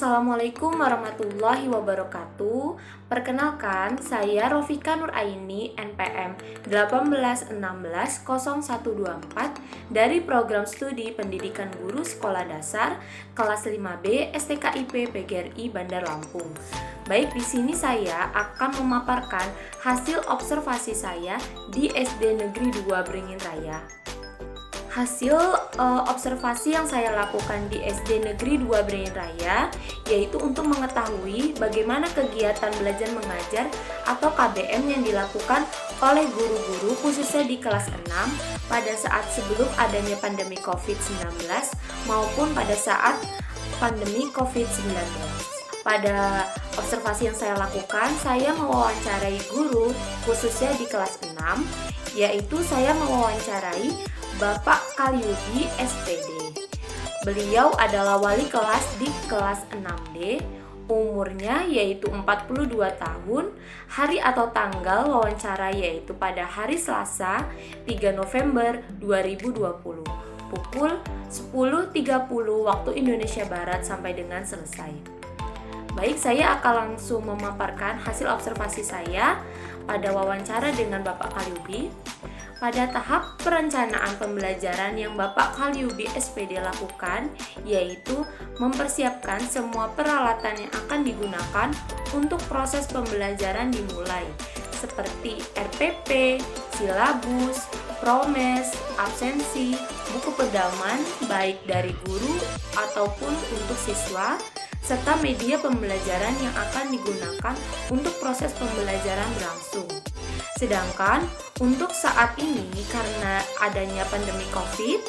Assalamualaikum warahmatullahi wabarakatuh. Perkenalkan, saya Rofika Nuraini, NPM 18160124 dari Program Studi Pendidikan Guru Sekolah Dasar kelas 5B STKIP PGRI Bandar Lampung. Baik, di sini saya akan memaparkan hasil observasi saya di SD Negeri 2 Beringin Raya. Hasil observasi yang saya lakukan di SD Negeri 2 Beringin Raya yaitu untuk mengetahui bagaimana kegiatan belajar mengajar atau KBM yang dilakukan oleh guru-guru khususnya di kelas 6 pada saat sebelum adanya pandemi COVID-19 maupun pada saat pandemi COVID-19. Pada observasi yang saya lakukan, saya mewawancarai guru khususnya di kelas 6, yaitu saya mewawancarai Bapak Kalyudi SPD. Beliau adalah wali kelas di kelas 6D, umurnya yaitu 42 tahun, hari atau tanggal wawancara yaitu pada hari Selasa 3 November 2020, pukul 10.30 waktu Indonesia Barat sampai dengan selesai. Baik, saya akan langsung memaparkan hasil observasi saya pada wawancara dengan Bapak Kalyudi. Pada tahap perencanaan pembelajaran yang Bapak Kalyudi SPD lakukan, yaitu mempersiapkan semua peralatan yang akan digunakan untuk proses pembelajaran dimulai, seperti RPP, silabus, promes, absensi, buku pedoman baik dari guru ataupun untuk siswa, serta media pembelajaran yang akan digunakan untuk proses pembelajaran berlangsung. Sedangkan untuk saat ini karena adanya pandemi COVID,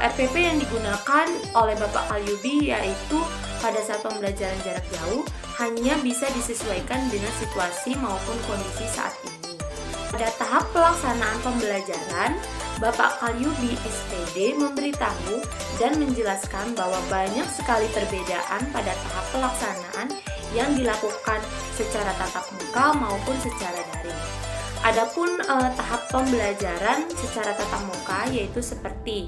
RPP yang digunakan oleh Bapak Kalyudi yaitu pada saat pembelajaran jarak jauh hanya bisa disesuaikan dengan situasi maupun kondisi saat ini. Pada tahap pelaksanaan pembelajaran, Bapak Kalyudi SPD memberitahu dan menjelaskan bahwa banyak sekali perbedaan pada tahap pelaksanaan yang dilakukan secara tatap muka maupun secara daring. Adapun tahap pembelajaran secara tatap muka yaitu seperti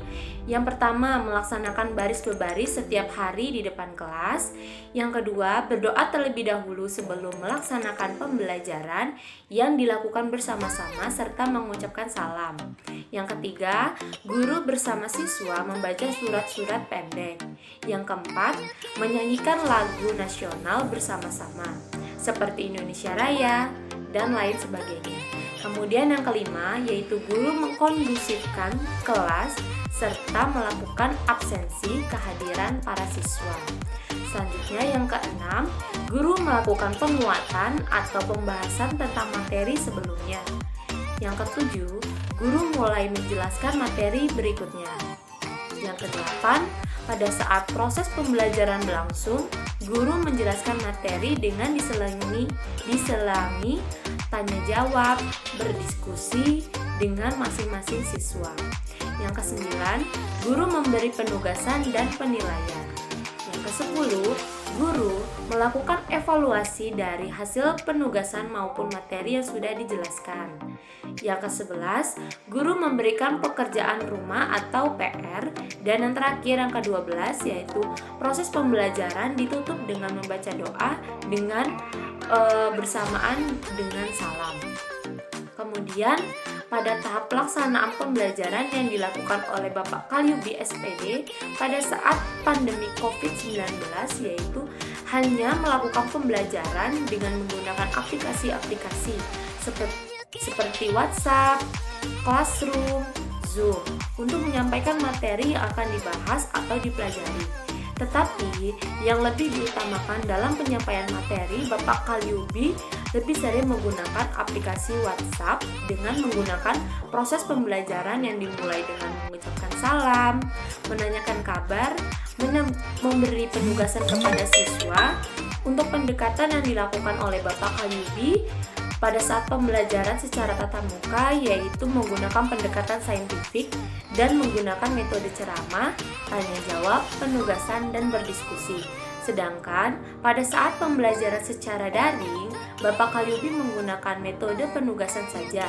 yang pertama, melaksanakan baris berbaris setiap hari di depan kelas. Yang kedua, berdoa terlebih dahulu sebelum melaksanakan pembelajaran yang dilakukan bersama-sama serta mengucapkan salam. Yang ketiga, guru bersama siswa membaca surat-surat pendek. Yang keempat, menyanyikan lagu nasional bersama-sama seperti Indonesia Raya dan lain sebagainya. Kemudian yang kelima yaitu guru mengkondusifkan kelas serta melakukan absensi kehadiran para siswa. Selanjutnya yang keenam, guru melakukan penguatan atau pembahasan tentang materi sebelumnya. Yang ketujuh, guru mulai menjelaskan materi berikutnya. Yang kedelapan, pada saat proses pembelajaran berlangsung, guru menjelaskan materi dengan diselangi tanya jawab, berdiskusi dengan masing-masing siswa. Yang kesembilan, guru memberi penugasan dan penilaian. Yang kesepuluh, guru melakukan evaluasi dari hasil penugasan maupun materi yang sudah dijelaskan. Yang ke-11, guru memberikan pekerjaan rumah atau PR. Dan yang terakhir yang ke-12 yaitu proses pembelajaran ditutup dengan membaca doa dengan bersamaan dengan salam. Kemudian pada tahap pelaksanaan pembelajaran yang dilakukan oleh Bapak Kalyudi SPD pada saat pandemi COVID-19 yaitu hanya melakukan pembelajaran dengan menggunakan aplikasi-aplikasi seperti WhatsApp, Classroom, Zoom untuk menyampaikan materi yang akan dibahas atau dipelajari. Tetapi yang lebih diutamakan dalam penyampaian materi, Bapak Kalyudi lebih sering menggunakan aplikasi WhatsApp dengan menggunakan proses pembelajaran yang dimulai dengan mengucapkan salam, menanyakan kabar, memberi penugasan kepada siswa. Untuk pendekatan yang dilakukan oleh Bapak Kalyudi pada saat pembelajaran secara tatap muka yaitu menggunakan pendekatan saintifik dan menggunakan metode ceramah, tanya jawab, penugasan, dan berdiskusi. Sedangkan pada saat pembelajaran secara daring, Bapak Kalyudi menggunakan metode penugasan saja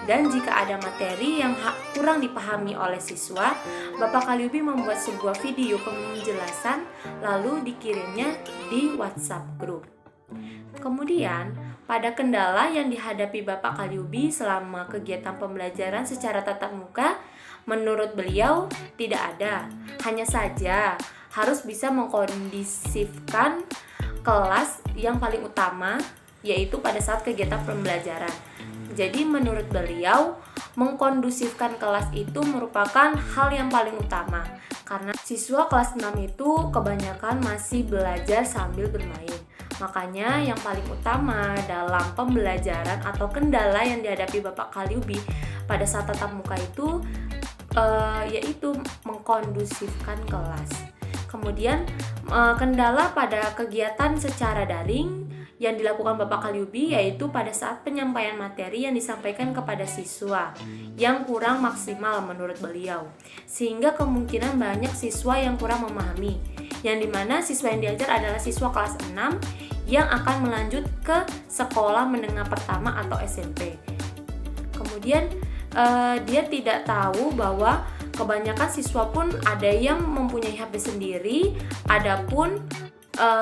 Dan jika ada materi yang kurang dipahami oleh siswa, Bapak Kaliubi membuat sebuah video penjelasan lalu dikirimnya di WhatsApp grup. Kemudian, pada kendala yang dihadapi Bapak Kaliubi selama kegiatan pembelajaran secara tatap muka, menurut beliau tidak ada. Hanya saja harus bisa mengkondisifkan kelas yang paling utama, yaitu pada saat kegiatan pembelajaran. Jadi menurut beliau, mengkondusifkan kelas itu merupakan hal yang paling utama, karena siswa kelas 6 itu kebanyakan masih belajar sambil bermain. Makanya yang paling utama dalam pembelajaran atau kendala yang dihadapi Bapak Kaliubi pada saat tatap muka itu yaitu mengkondusifkan kelas. Kemudian kendala pada kegiatan secara daring yang dilakukan Bapak Kaliubi yaitu pada saat penyampaian materi yang disampaikan kepada siswa yang kurang maksimal menurut beliau, sehingga kemungkinan banyak siswa yang kurang memahami, yang dimana siswa yang diajar adalah siswa kelas 6 yang akan melanjut ke sekolah menengah pertama atau SMP. Kemudian dia tidak tahu bahwa kebanyakan siswa pun ada yang mempunyai HP sendiri, adapun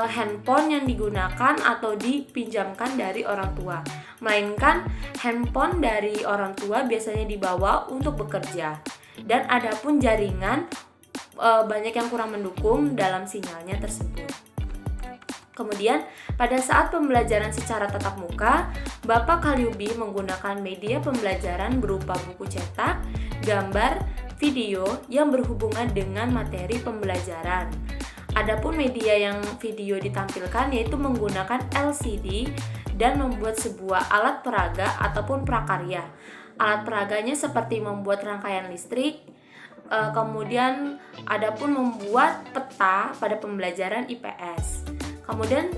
handphone yang digunakan atau dipinjamkan dari orang tua, melainkan handphone dari orang tua biasanya dibawa untuk bekerja, dan adapun jaringan banyak yang kurang mendukung dalam sinyalnya tersebut. Kemudian pada saat pembelajaran secara tatap muka, Bapak Kaliubi menggunakan media pembelajaran berupa buku cetak, gambar, video yang berhubungan dengan materi pembelajaran. Adapun media yang video ditampilkan yaitu menggunakan LCD dan membuat sebuah alat peraga ataupun prakarya. Alat peraganya seperti membuat rangkaian listrik, kemudian adapun membuat peta pada pembelajaran IPS. Kemudian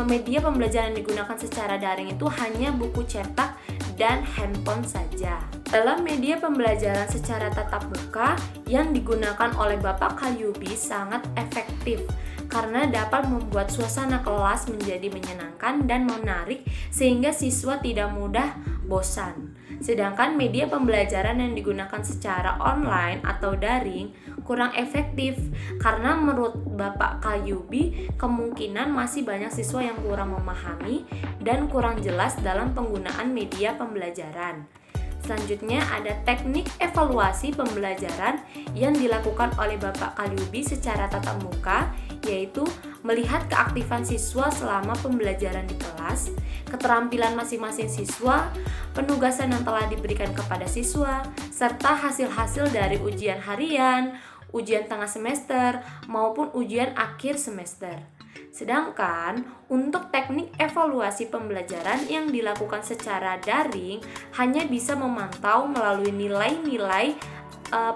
media pembelajaran yang digunakan secara daring itu hanya buku cetak dan handphone saja. Dalam media pembelajaran secara tatap muka yang digunakan oleh Bapak Kaliubi sangat efektif karena dapat membuat suasana kelas menjadi menyenangkan dan menarik sehingga siswa tidak mudah bosan. Sedangkan media pembelajaran yang digunakan secara online atau daring kurang efektif karena menurut Bapak Kaliubi kemungkinan masih banyak siswa yang kurang memahami dan kurang jelas dalam penggunaan media pembelajaran. Selanjutnya ada teknik evaluasi pembelajaran yang dilakukan oleh Bapak Kaliubi secara tatap muka, yaitu melihat keaktifan siswa selama pembelajaran di kelas, keterampilan masing-masing siswa, penugasan yang telah diberikan kepada siswa, serta hasil-hasil dari ujian harian, ujian tengah semester, maupun ujian akhir semester. Sedangkan untuk teknik evaluasi pembelajaran yang dilakukan secara daring hanya bisa memantau melalui nilai-nilai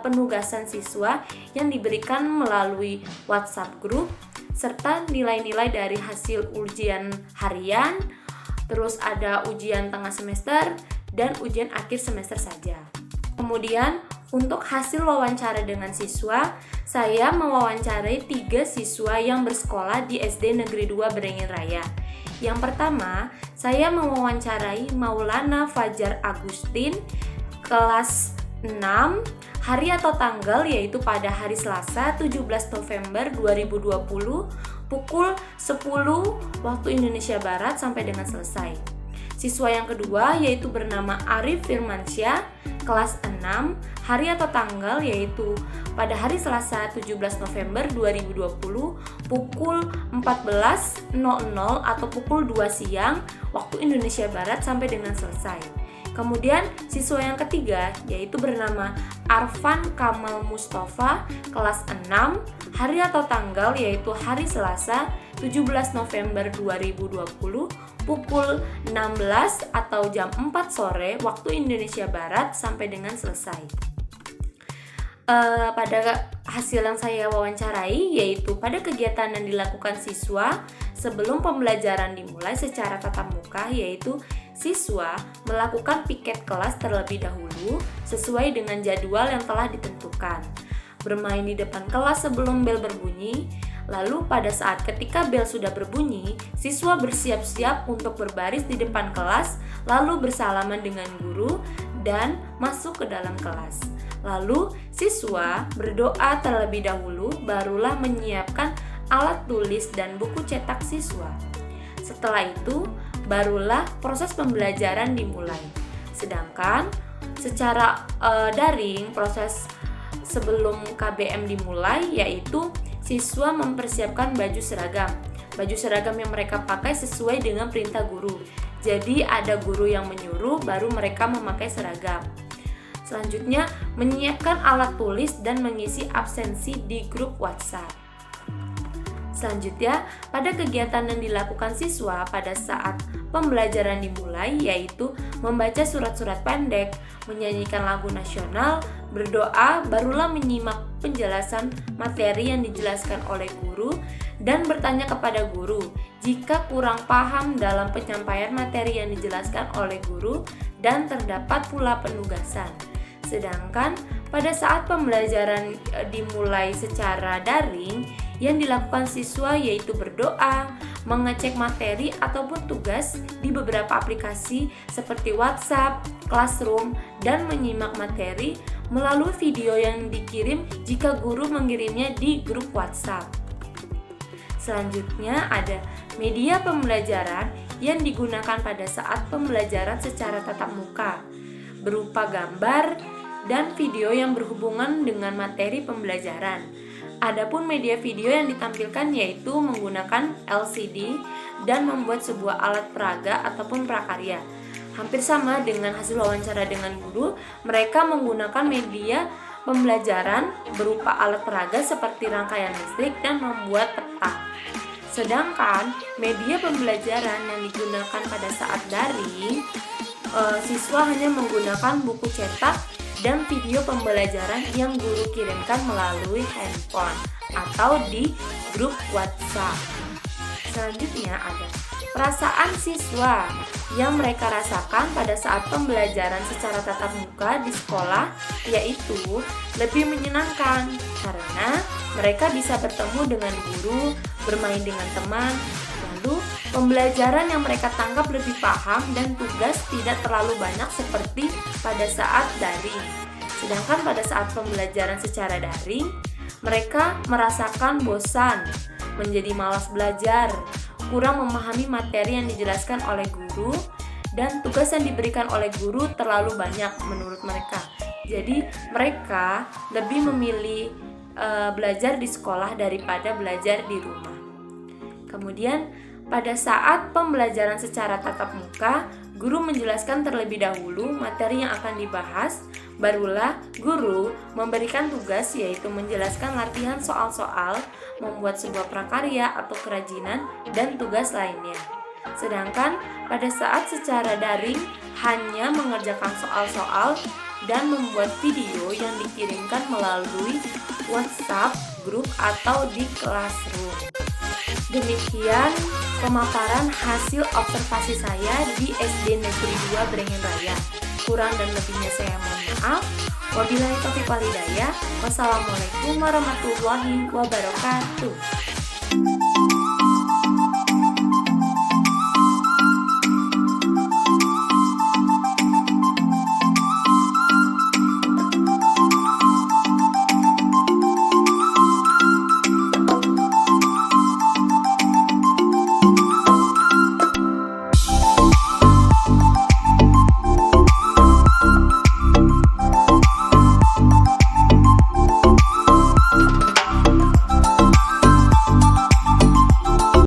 penugasan siswa yang diberikan melalui WhatsApp group, serta nilai-nilai dari hasil ujian harian, terus ada ujian tengah semester, dan ujian akhir semester saja. Kemudian untuk hasil wawancara dengan siswa, saya mewawancarai 3 siswa yang bersekolah di SD Negeri 2 Beringin Raya. Yang pertama, saya mewawancarai Maulana Fajar Agustin, kelas 6, hari atau tanggal yaitu pada hari Selasa 17 November 2020 pukul 10 waktu Indonesia Barat sampai dengan selesai. Siswa yang kedua yaitu bernama Arif Firmansyah, kelas 6, hari atau tanggal yaitu pada hari Selasa 17 November 2020 pukul 14.00 atau pukul 2 siang waktu Indonesia Barat sampai dengan selesai. Kemudian siswa yang ketiga yaitu bernama Arfan Kamal Mustafa, kelas 6, hari atau tanggal yaitu hari Selasa 17 November 2020 pukul 16 atau jam 4 sore waktu Indonesia Barat sampai dengan selesai. Pada hasil yang saya wawancarai yaitu pada kegiatan yang dilakukan siswa sebelum pembelajaran dimulai secara tatap muka, yaitu siswa melakukan piket kelas terlebih dahulu sesuai dengan jadwal yang telah ditentukan, bermain di depan kelas sebelum bel berbunyi. Lalu pada saat ketika bel sudah berbunyi, siswa bersiap-siap untuk berbaris di depan kelas, lalu bersalaman dengan guru dan masuk ke dalam kelas. Lalu siswa berdoa terlebih dahulu, barulah menyiapkan alat tulis dan buku cetak siswa. Setelah itu barulah proses pembelajaran dimulai. Sedangkan secara daring, proses sebelum KBM dimulai yaitu siswa mempersiapkan baju seragam. Baju seragam yang mereka pakai sesuai dengan perintah guru. Jadi ada guru yang menyuruh, baru mereka memakai seragam. Selanjutnya, menyiapkan alat tulis dan mengisi absensi di grup WhatsApp. Selanjutnya, pada kegiatan yang dilakukan siswa pada saat pembelajaran dimulai yaitu membaca surat-surat pendek, menyanyikan lagu nasional, berdoa, barulah menyimak penjelasan materi yang dijelaskan oleh guru dan bertanya kepada guru jika kurang paham dalam penyampaian materi yang dijelaskan oleh guru dan terdapat pula penugasan. Sedangkan pada saat pembelajaran dimulai secara daring, yang dilakukan siswa yaitu berdoa, mengecek materi ataupun tugas di beberapa aplikasi seperti WhatsApp, Classroom, dan menyimak materi melalui video yang dikirim jika guru mengirimnya di grup WhatsApp. Selanjutnya ada media pembelajaran yang digunakan pada saat pembelajaran secara tatap muka, berupa gambar dan video yang berhubungan dengan materi pembelajaran. Adapun media video yang ditampilkan yaitu menggunakan LCD dan membuat sebuah alat peraga ataupun prakarya. Hampir sama dengan hasil wawancara dengan guru, mereka menggunakan media pembelajaran berupa alat peraga seperti rangkaian listrik dan membuat peta. Sedangkan media pembelajaran yang digunakan pada saat daring, siswa hanya menggunakan buku cetak dan video pembelajaran yang guru kirimkan melalui handphone atau di grup WhatsApp. Selanjutnya ada perasaan siswa yang mereka rasakan pada saat pembelajaran secara tatap muka di sekolah, yaitu lebih menyenangkan karena mereka bisa bertemu dengan guru, bermain dengan teman. Lalu pembelajaran yang mereka tangkap lebih paham dan tugas tidak terlalu banyak seperti pada saat daring. Sedangkan pada saat pembelajaran secara daring, mereka merasakan bosan, menjadi malas belajar, kurang memahami materi yang dijelaskan oleh guru, dan tugas yang diberikan oleh guru terlalu banyak menurut mereka. Jadi mereka lebih memilih belajar di sekolah daripada belajar di rumah. Kemudian pada saat pembelajaran secara tatap muka, guru menjelaskan terlebih dahulu materi yang akan dibahas, barulah guru memberikan tugas yaitu menjelaskan latihan soal-soal, membuat sebuah prakarya atau kerajinan, dan tugas lainnya. Sedangkan pada saat secara daring hanya mengerjakan soal-soal dan membuat video yang dikirimkan melalui WhatsApp, grup, atau di Classroom. Demikian pemaparan hasil observasi saya di SD Negeri 2 Beringin Raya. Kurang dan lebihnya saya mohon maaf. Wabillahi taufiq wal hidayah. Wassalamualaikum warahmatullahi wabarakatuh.